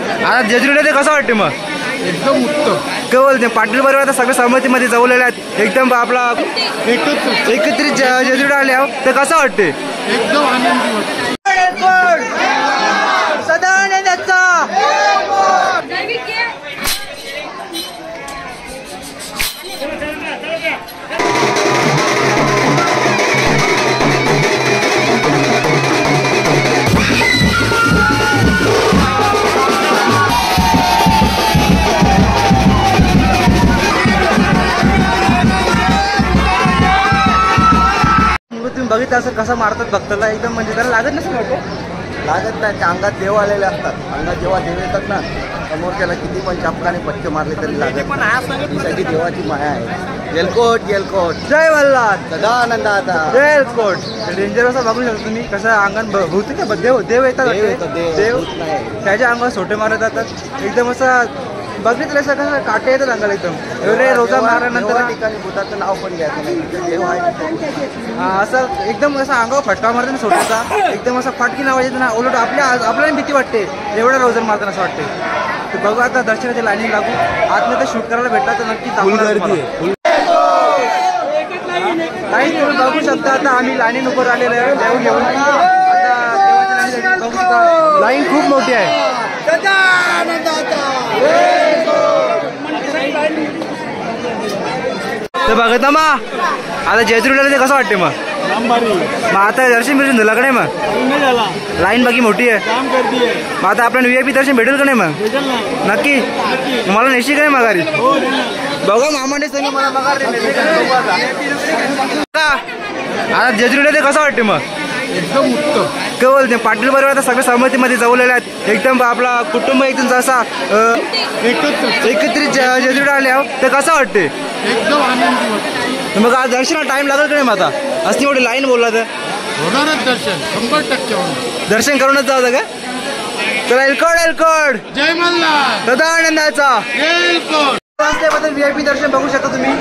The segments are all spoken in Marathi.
आता जेजुरीला ते कसं वाटते मग? एकदम उत्तम. काय बोलते पाटील बरोबर आता सगळ्या सहमतीमध्ये जवळलेले आहेत एकदम आपला एकत्रित जेजुरीला आले आहोत ते कसं वाटते? एकदम आनंदी वाटते. सदानंदाचा बघितलं असं कसं मारतात भक्ताला एकदम म्हणजे त्याला लागत नसेल वाटतं. लागत नाही. अंगात देव आलेले असतात. अंगात जेव्हा देव येतात ना समोर त्याला किती पण चपकाने पटके मारले तरी लागत नाही. ही सगळी देवाची माया आहे. येलकोट येलकोट जय मल्हार सदानंदाचा जय येलकोट. डेंजर असं बघू शकतो तुम्ही कसं अंगण भूत का देव देव येतात देव त्याच्या अंगावर सोटे मारले जातात एकदम असं बघितलं असं कसं काटे येतात अंगाला एकदम एवढे रोजा मारल्यानंतर ठिकाणी भूताचं नाव पण घ्यायचं नाही. देव आहे असं एकदम असं अंगावर फटका मारतो ना सोट्याचा एकदम असं फाटकी नाव येतं ना उलट आपल्याला भीती वाटते एवढ्या रोजर मारताना असं वाटते. तर बघू आता दर्शनाच्या लाईन लागू आतमध्ये शूट करायला भेटला तर नक्की काही तुम्ही बघू शकता. आता आम्ही लाईन उभं राहिलेलो आहे देव घेऊन. आता बघू शकता लाईन खूप मोठी आहे. तर बघत ना मग आता जेजुरीला ते कसं वाटते मग? आता दर्शन भेटून झालं का नाही मग? लाईन बाकी मोठी आहे मग आता आपल्याला VIP दर्शन भेटेल का नाही मग? नक्की मला नेशी का नाही मगारी? बघा मामाने सांगितलं मला मगार आता जेजुरीला ते कसं वाटते मग? एकदम उत्तम. काय बोलते पाटील बरोबर आता सगळ्या सहमतीमध्ये जवळलेले आहेत एकदम आपला कुटुंब एकदम जसा एकत्रित जेजुरीला आले आहोत ते कसं वाटते? एकदम आनंदी वाटते. मग आज दर्शनाला टाइम लागेल का नाही मग आता? असं एवढी लाईन बोलला तर होणारच दर्शन 100% होणार. दर्शन करूनच जाऊ का? चला येलकोट येलकोट जय मल्हार सदानंदाचा येलकोट. रस्त्याबद्दल VIP दर्शन बघू शकता तुम्ही.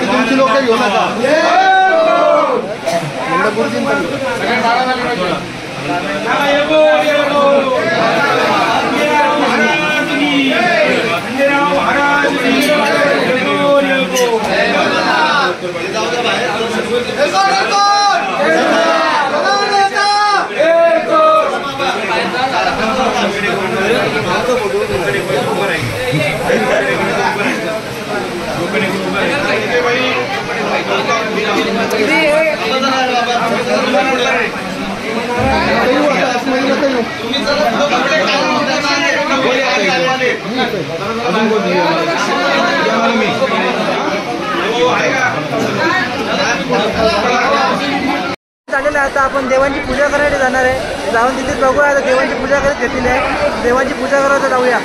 तुमची लोक घेऊ नका. चालेल आता आपण देवांची पूजा करायला जाणार आहे. जाऊन तिथे बघूया आता देवांची पूजा करत घेतलेली आहे. देवांची पूजा करायला जाऊया.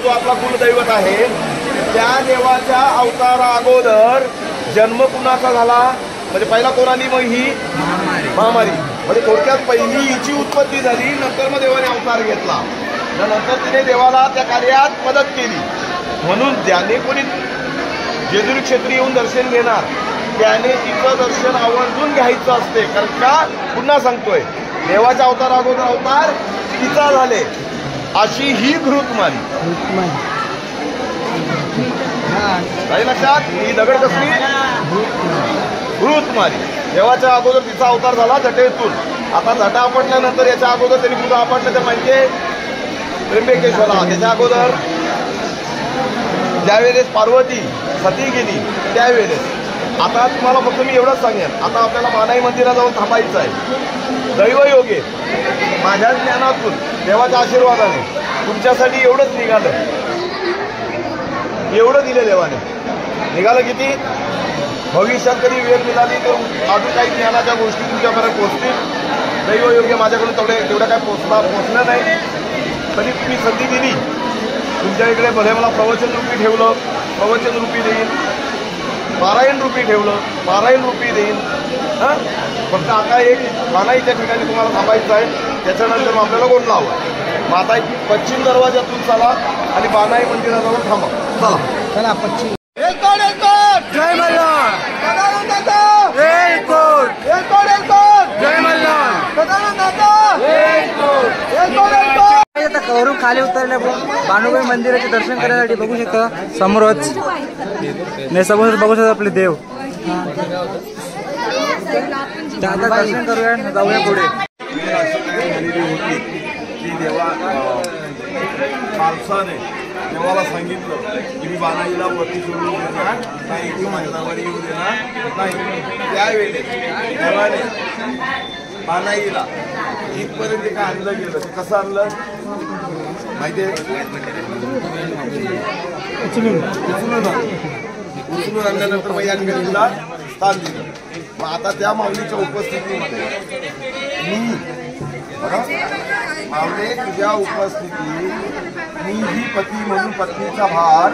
जो आपला कुलदैवत आहे त्या देवाच्या अवतारा अगोदर जन्म कुणाचा झाला म्हणजे पहिला कोण आली मग ही महामारी. म्हणजे थोडक्यात पहिली हिची उत्पत्ती झाली, नंतर मग देवाने अवतार घेतला, नंतर तिने देवाला त्या कार्यात मदत केली. म्हणून ज्याने कोणी जेजुरी क्षेत्री येऊन दर्शन घेणार त्याने तिचं दर्शन आवर्जून घ्यायचं असते. कारण का पुन्हा सांगतोय, देवाच्या अवतार अगोदर अवतार तिचा झाले अशी ही घृतमाली. काही लक्षात, ही दगड कसली घृतमाली. देवाच्या अगोदर तिचा अवतार झाला जटेतून. आता जटा आपटल्यानंतर याच्या अगोदर त्यांनी पुढं आपटलं ते म्हणजे त्र्यंबकेश्वरला. त्याच्या अगोदर ज्यावेळेस पार्वती सती गेली त्यावेळेस. आता तुम्हाला फक्त मी एवढंच सांगेन, आता आपल्याला मानाई मंदिरात जाऊन थांबायचं आहे. दैवयोगे माझ्या ज्ञानातून देवाच्या आशीर्वादाने तुमच्यासाठी एवढंच निघालं, एवढं दिलं देवाने. निघालं किती? भविष्यात कधी वेळ मिळाली तर अजून काही ज्ञानाच्या गोष्टी तुमच्यापर्यंत पोहोचतील. दैवयोगे माझ्याकडून तेवढं काय पोचलं नाही, तरी तुम्ही संधी दिली. तुमच्या इकडे भले मला प्रवचन रूपी ठेवलं, प्रवचन रूपी देईन. पारायण रूपी ठेवलं, पारायण रूपी देईन. हां, फक्त आता एक मानाईच्या ठिकाणी तुम्हाला थांबायचं आहे. त्याच्यानंतर मग आपल्याला गोंडला हवं. मग आता पश्चिम दरवाजातून चला आणि बानाई मंदिराजवळ थांबा. चला चला पश्चिम. जय मल्हार. आता कवरून खाली उतरल्या भानुबाई मंदिराचे दर्शन करण्यासाठी बघू शकता समोरच समोर बघू शकता आपले देव. आता दर्शन करूया, जाऊया पुढे. माणसाने देवाला सांगितलं की मी बानाईला वरती सोडून देणार नाही किंवा माझ्या नावाने येऊ देणार नाही. त्यावेळेस देवाने बानाईला इथपर्यंत काय आणलं गेलं. ते कसं आणलं माहिती आहे? उचलून आणल्यानंतर मग या ठिकाणी तिला स्थान दिलं. मग आता त्या माऊलीच्या उपस्थितीमध्ये मी बघा माऊली तुझ्या उपस्थितीत मी ही पती म्हणून पत्नीचा भार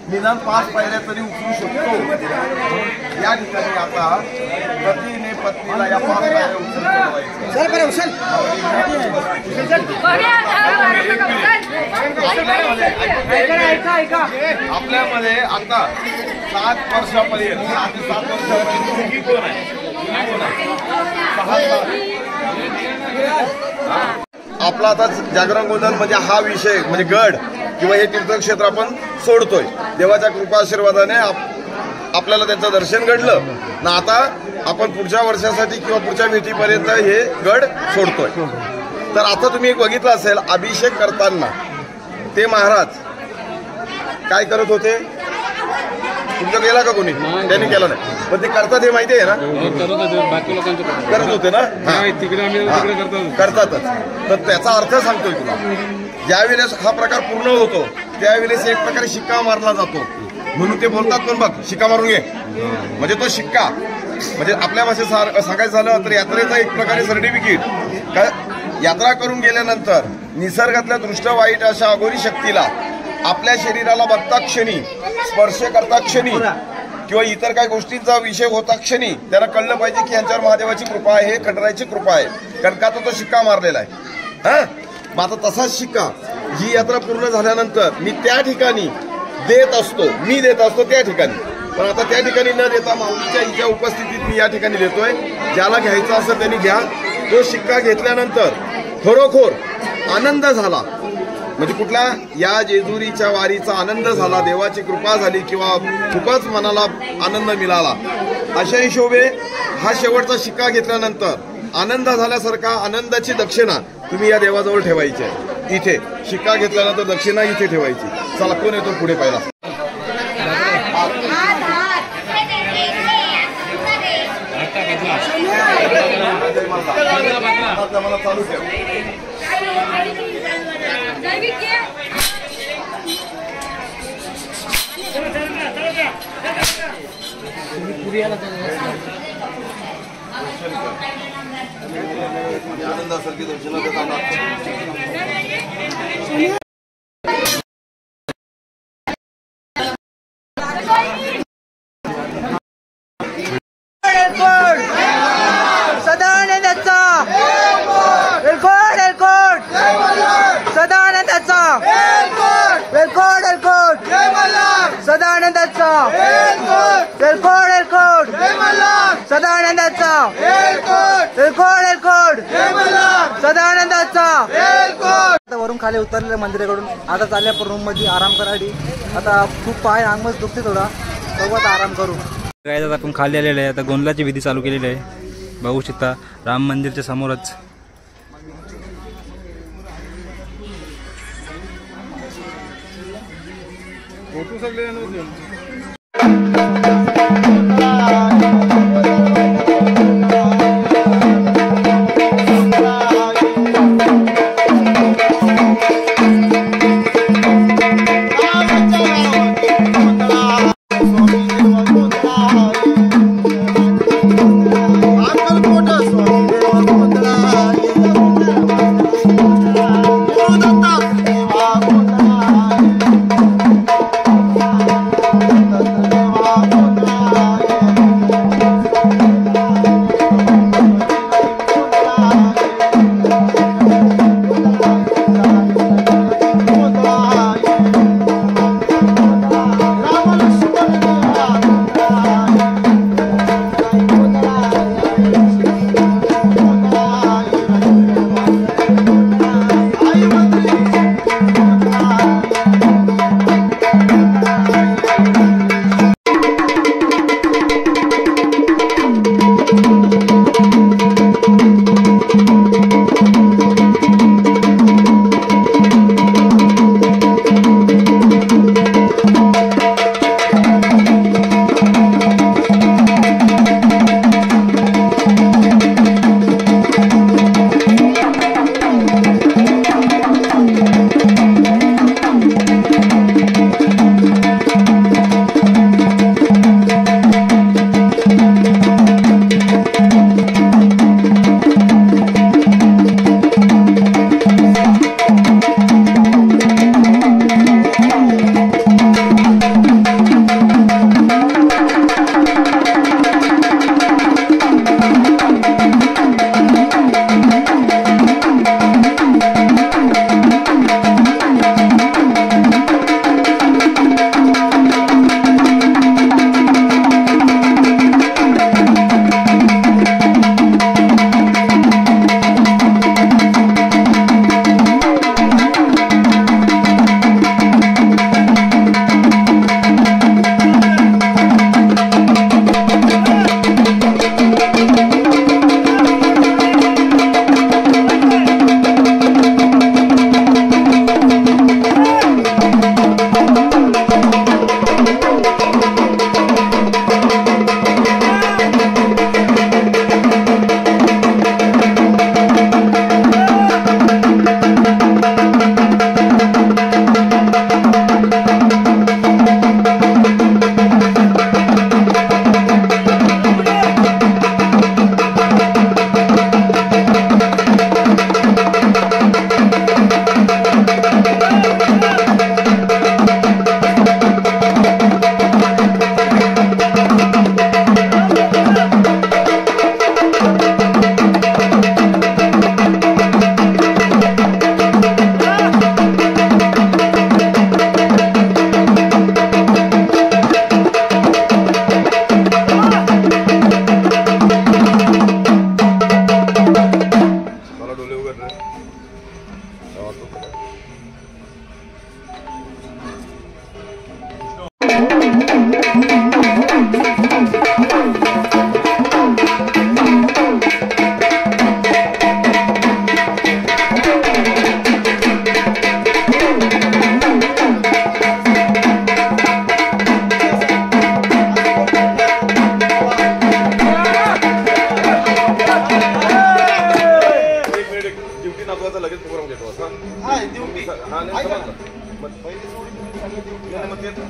निदान 5 पायऱ्या तरी उचलू शकतो. या ठिकाणी आता पतीने पत्नीला या 5 पायऱ्या आपल्यामध्ये आता 7 वर्षापर्यंत 7 वर्षापर्यंत कोण आहे? आपला आता जागरण गोंधळ म्हणजे हा विषय म्हणजे गड किंवा हे तीर्थक्षेत्र आपण सोडतोय. देवाच्या कृपा आशीर्वादाने आपल्याला त्यांचं दर्शन घडलं ना. आता आपण पुढच्या वर्षासाठी किंवा पुढच्या भेटीपर्यंत हे गड सोडतोय. तर आता तुम्ही एक बघितलं असेल, अभिषेक करताना ते महाराज काय करत होते? तुमचं केला का कोणी? त्यांनी केलं नाही, पण ते करतात हे माहिती आहे ना? करत होते ना, करतातच. तर त्याचा अर्थ सांगतोय तुला. ज्यावेळेस हा प्रकार पूर्ण होतो त्यावेळेस एक प्रकारे शिक्का मारला जातो. म्हणून ते बोलतात पण बघ शिक्का मारून घे. म्हणजे तो शिक्का म्हणजे आपल्या भाषेत सांगायचं झालं तर यात्रेचा एक प्रकारे सर्टिफिकेट. काय यात्रा करून गेल्यानंतर निसर्गातल्या दृष्ट वाईट अशा अघोरी शक्तीला आपल्या शरीराला बघता क्षणी, स्पर्श करता क्षणी किंवा इतर काही गोष्टींचा विषय होता क्षणी त्यांना कळलं पाहिजे की यांच्यावर महादेवाची कृपा आहे, खंडरायाची कृपा आहे. कारण का तो शिक्का मारलेला आहे. हा, मग आता तसाच शिक्का ही यात्रा पूर्ण झाल्यानंतर मी त्या ठिकाणी देत असतो, मी देत असतो त्या ठिकाणी. पण आता त्या ठिकाणी न देता माऊलीच्या हिच्या उपस्थितीत मी या ठिकाणी देतोय. ज्याला घ्यायचा असेल त्यांनी घ्या. तो शिक्का घेतल्यानंतर खरोखर आनंद झाला म्हणजे कुठला या जेजुरीच्या वारीचा आनंद झाला, देवाची कृपा झाली किंवा खूपच मनाला आनंद मिळाला, अशा हिशोबे हा शेवटचा शिक्का घेतल्यानंतर आनंद झाल्यासारखा आनंदाची दक्षिणा तुम्ही या देवाजवळ ठेवायची आहे. इथे शिक्का घेतल्यानंतर दक्षिणा इथे ठेवायची. चला कोण येतो पुढे पाहिला? मला चालू ठेव. आनंदासारखी दर्शना देताना सदानंद एलकोट एलकोट सदा आनंदाचा एलकोट सदा आनंदाचा. आता वरून खाली उतरलेले मंदिराकडून आता चालल्या रूम मध्ये आराम करायसाठी. आता खूप पाय अंगमच दुखते थोडा, सोबत आराम करू. काय आता आपण खाली आलेले आहे. आता गोंधळाची विधी चालू केलेली आहे. बघू शकता राम मंदिरच्या समोरच. फोटो सगळे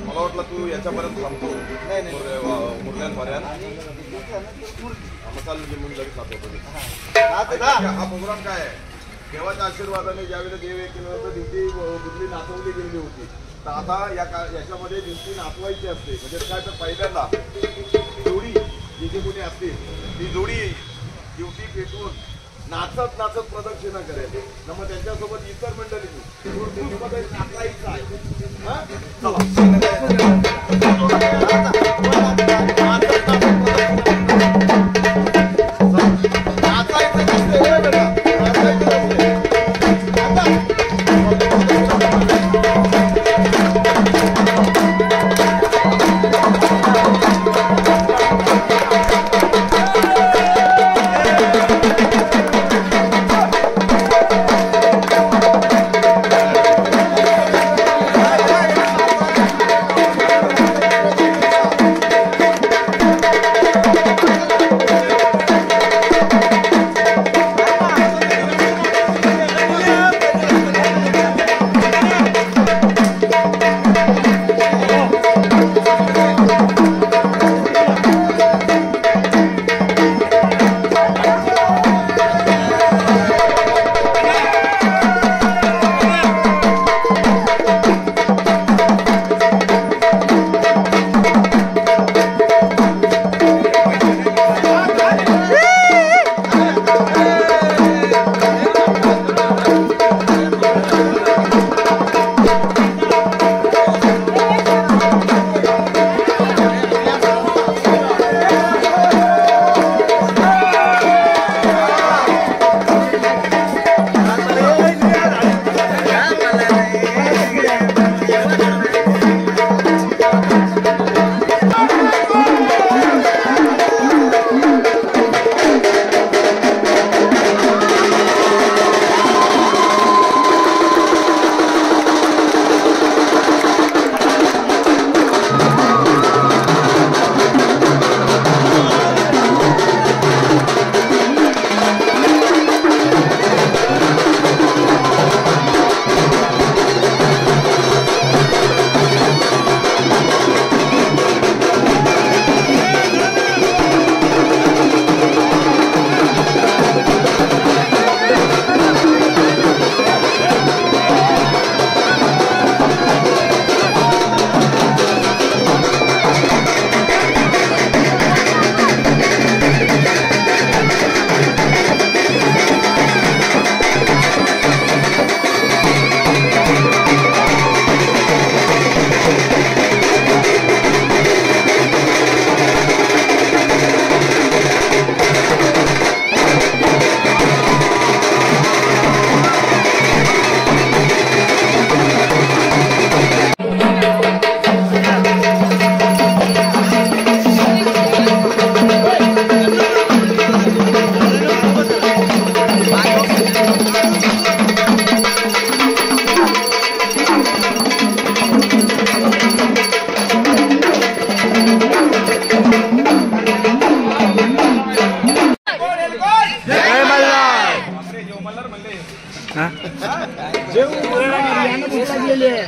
मला वाटलं तू याच्यापर्यंत थांबतो मुरल्यांपर्यंत मसाला लिंबून लगेच जातो. हा प्रोग्राम काय आहे? देवाच्या आशीर्वादाने ज्यावेळेला देव एक किलोमीटर दिवशी बुद्धली नाचवली गेलेली होती, तर आता याच्यामध्ये दिवशी नाचवायची असते. म्हणजे काय तर पहिल्यांदा जोडी जी जी कोणी असतील ती जोडी ड्युटी पेटवून नाचत नाचत प्रदक्षिणा करेल. मग त्यांच्यासोबत इतर मंडळी नाचायचं आहे.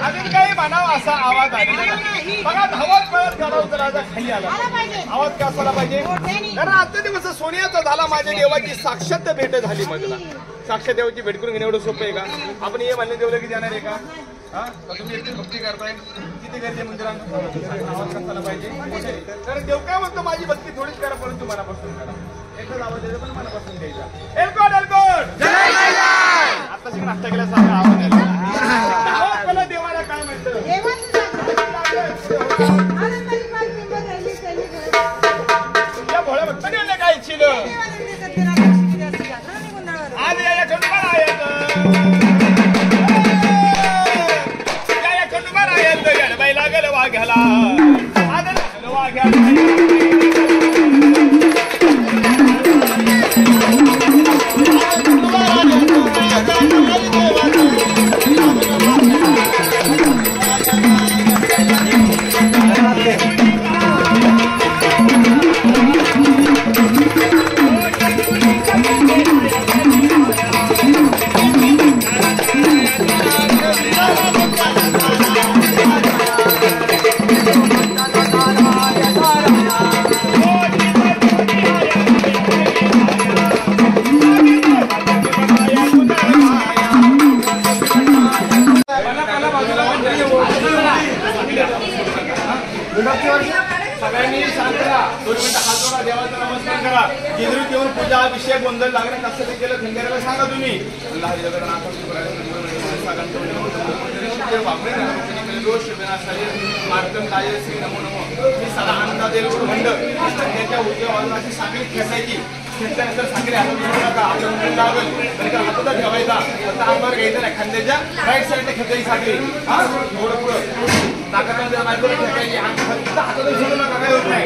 अजून काही म्हणावं असा आवाज आलेला बघा. धावत पळत गाडा उतरायचा खाली आला आवाज का असायला पाहिजे. कारण आजचा दिवस सोन्याचा झाला. माझ्या देवाची साक्षात भेट झाली. मला साक्षात देवाची भेट करून घेणं एवढं सोपं आहे का? आपण हे म्हणले देवलं की जाणार आहे का? हा तुम्ही एकटी भक्ती करताय किती गर्दी मंदिरात आवाज कसायला पाहिजे. कारण देव काय म्हणतो माझी भक्ती थोडीच करा परंतु मनापासून करा. एकच आवाज द्यायचा पण मनापासून द्यायचा. एलकोट एलकोट आता शिक नाश्ता केल्यासारखा आवाज द्यायला. देवाला काय म्हणतं या भोळ्या भक्ताने काय इच्छिलं आज या खंडोबाला या खंडोबाला येत गडबाई लागल वाघ्याला आज लागल वाघ्याला. सगळ्यांनी शांत राहा. 2 मिनिटं हात जोडा. देवाचा नमस्कार करा. गिजरीत येऊन पूजा अभिषेक गोंधळ लागणं कसं ते केलं खंडेराला सांगा तुम्ही. त्याच्या उद्योगाची साखळी खेचायची, खेचल्यानंतर साखळी हातात घेऊ नका, आपलं मुलं लागेल तरी हातात ठेवायचा, फक्त अंगावर घ्यायचं नाही, खांद्याच्या राईट साईडने खेचायची साखळी. हा थोडं पुढं ताकद बायकोला खेचायची, फक्त हातात घेऊ नका, काय होत नाही.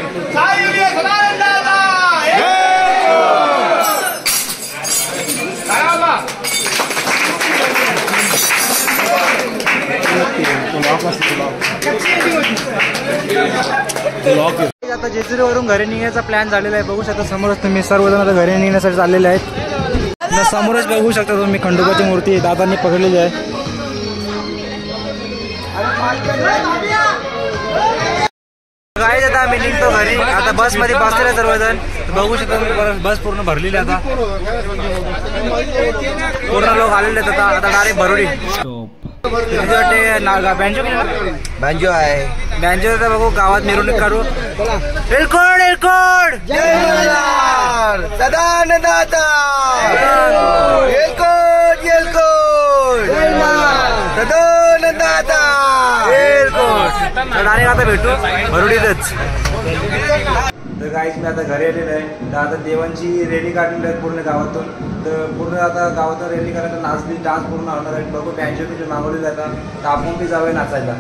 आता जेजुरीवरून घरी निघायचा प्लॅन झालेला आहे. बघू शकता समोरच तुम्ही सर्वजण आता घरी निघण्यासाठी चाललेले आहेत. समोरच बघू शकता तुम्ही खंडोबाची मूर्ती दादांनी पकडलेली आहे. काय आता आम्ही निघतो घरी. आता बस मध्ये बसलेले सर्वजण बघू शकता तुम्ही. बस पूर्ण भरलेली आता, पूर्ण लोक आलेले आहेत. आता डायरेक्ट भरुडी. बँजो आहे. बँजो तर बघू गावात मिरवणूक काढू. एलकोड एलकोड सदानंदाता एलकोड एलकोड सदानंदाता एलकोड. डायरेक्ट आता भेटू भरुडीतच. तर काहीच मी आता घरी आलेलं आहे. तर आता देवांची रॅली काढलेली आहे पूर्ण गावातून. तर पूर्ण आता गावातून रॅली करायला नाचली डान्स पूर्ण होणार आहे. बघू बँजो तिथे मागवलेलं आता. तर आपण बी जाऊया नाचायला.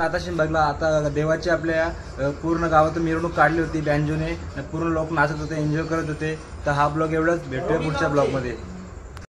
तुम्ही आताशी बघला, आता देवाची आपल्या पूर्ण गावातून मिरवणूक काढली होती बँजोने, पूर्ण लोक नाचत होते, एन्जॉय करत होते. तर हा ब्लॉग एवढंच, भेटूया पुढच्या ब्लॉगमध्ये.